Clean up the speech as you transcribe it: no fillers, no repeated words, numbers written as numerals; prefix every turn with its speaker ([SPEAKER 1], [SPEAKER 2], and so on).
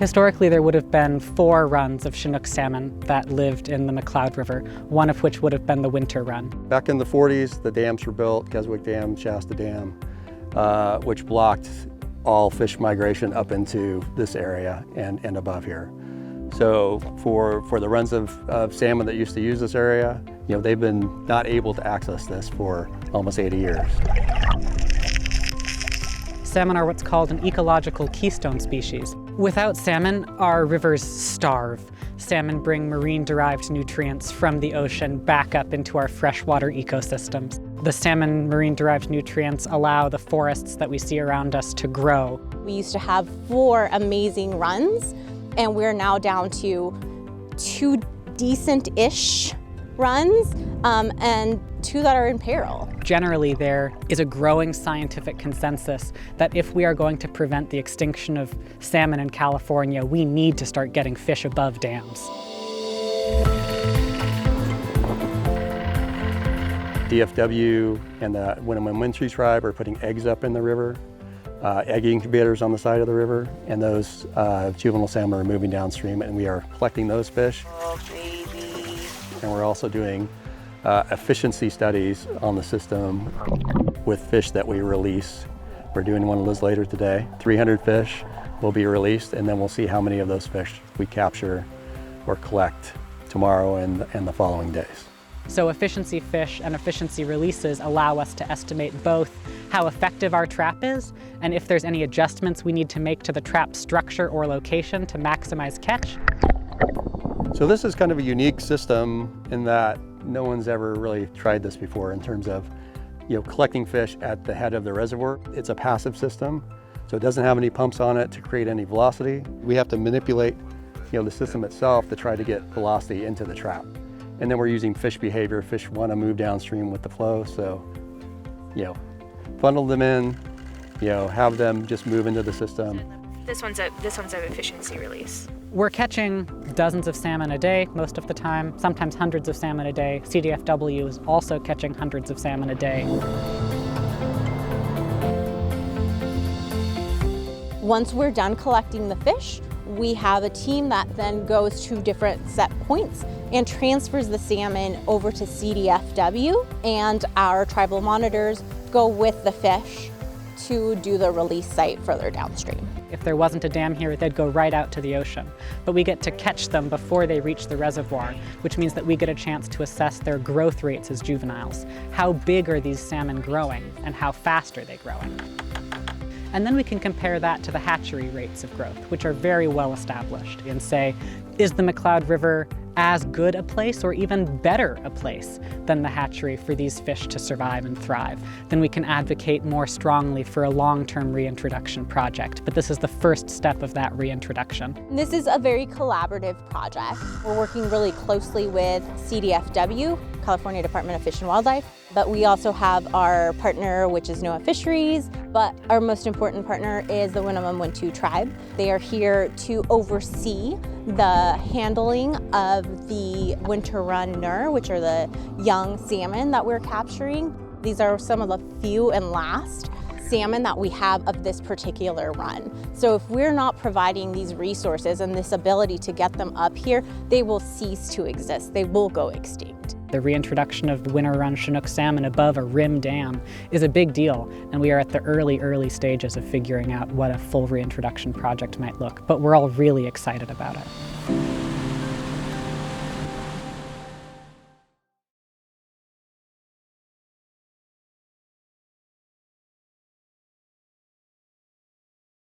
[SPEAKER 1] Historically, there would have been 4 runs of Chinook salmon that lived in the McCloud River, one of which would have been the winter run.
[SPEAKER 2] Back in the 40s, the dams were built, Keswick Dam, Shasta Dam, which blocked all fish migration up into this area and above here. So for the runs of salmon that used to use this area, they've been not able to access this for almost 80 years.
[SPEAKER 1] Salmon are what's called an ecological keystone species. Without salmon, our rivers starve. Salmon bring marine-derived nutrients from the ocean back up into our freshwater ecosystems. The salmon marine-derived nutrients allow the forests that we see around us to grow.
[SPEAKER 3] We used to have 4 amazing runs, and we're now down to 2 decent-ish runs and 2 that are in peril.
[SPEAKER 1] Generally, there is a growing scientific consensus that if we are going to prevent the extinction of salmon in California, we need to start getting fish above dams.
[SPEAKER 2] DFW and the Winnemem Wintry tribe are putting eggs up in the river, egg incubators on the side of the river, and those juvenile salmon are moving downstream, and we are collecting those fish.
[SPEAKER 3] Oh, baby.
[SPEAKER 2] And we're also doing efficiency studies on the system with fish that we release. We're doing one of those later today. 300 fish will be released, and then we'll see how many of those fish we capture or collect tomorrow and the following days.
[SPEAKER 1] So efficiency fish and efficiency releases allow us to estimate both how effective our trap is and if there's any adjustments we need to make to the trap structure or location to maximize catch.
[SPEAKER 2] So this is kind of a unique system in that no one's ever really tried this before in terms of collecting fish at the head of the reservoir. It's a passive system, so it doesn't have any pumps on it to create any velocity. We have to manipulate the system itself to try to get velocity into the trap. And then we're using fish behavior. Fish want to move downstream with the flow, so funnel them in, have them just move into the system.
[SPEAKER 4] This one's an efficiency release.
[SPEAKER 1] We're catching dozens of salmon a day most of the time, sometimes hundreds of salmon a day. CDFW is also catching hundreds of salmon a day.
[SPEAKER 3] Once we're done collecting the fish, we have a team that then goes to different set points and transfers the salmon over to CDFW, and our tribal monitors go with the fish to do the release site further downstream.
[SPEAKER 1] If there wasn't a dam here, they'd go right out to the ocean. But we get to catch them before they reach the reservoir, which means that we get a chance to assess their growth rates as juveniles. How big are these salmon growing, and how fast are they growing? And then we can compare that to the hatchery rates of growth, which are very well established, and say, is the McCloud River as good a place or even better a place than the hatchery for these fish to survive and thrive? Then we can advocate more strongly for a long-term reintroduction project. But this is the first step of that reintroduction.
[SPEAKER 3] This is a very collaborative project. We're working really closely with CDFW, California Department of Fish and Wildlife, but we also have our partner, which is NOAA Fisheries, but our most important partner is the Winnemem Wintu tribe. They are here to oversee the handling of the winter run Nur, which are the young salmon that we're capturing. These are some of the few and last salmon that we have of this particular run. So if we're not providing these resources and this ability to get them up here, they will cease to exist. They will go extinct.
[SPEAKER 1] The reintroduction of winter run Chinook salmon above a rim dam is a big deal, and we are at the early stages of figuring out what a full reintroduction project might look, but we're all really excited about it.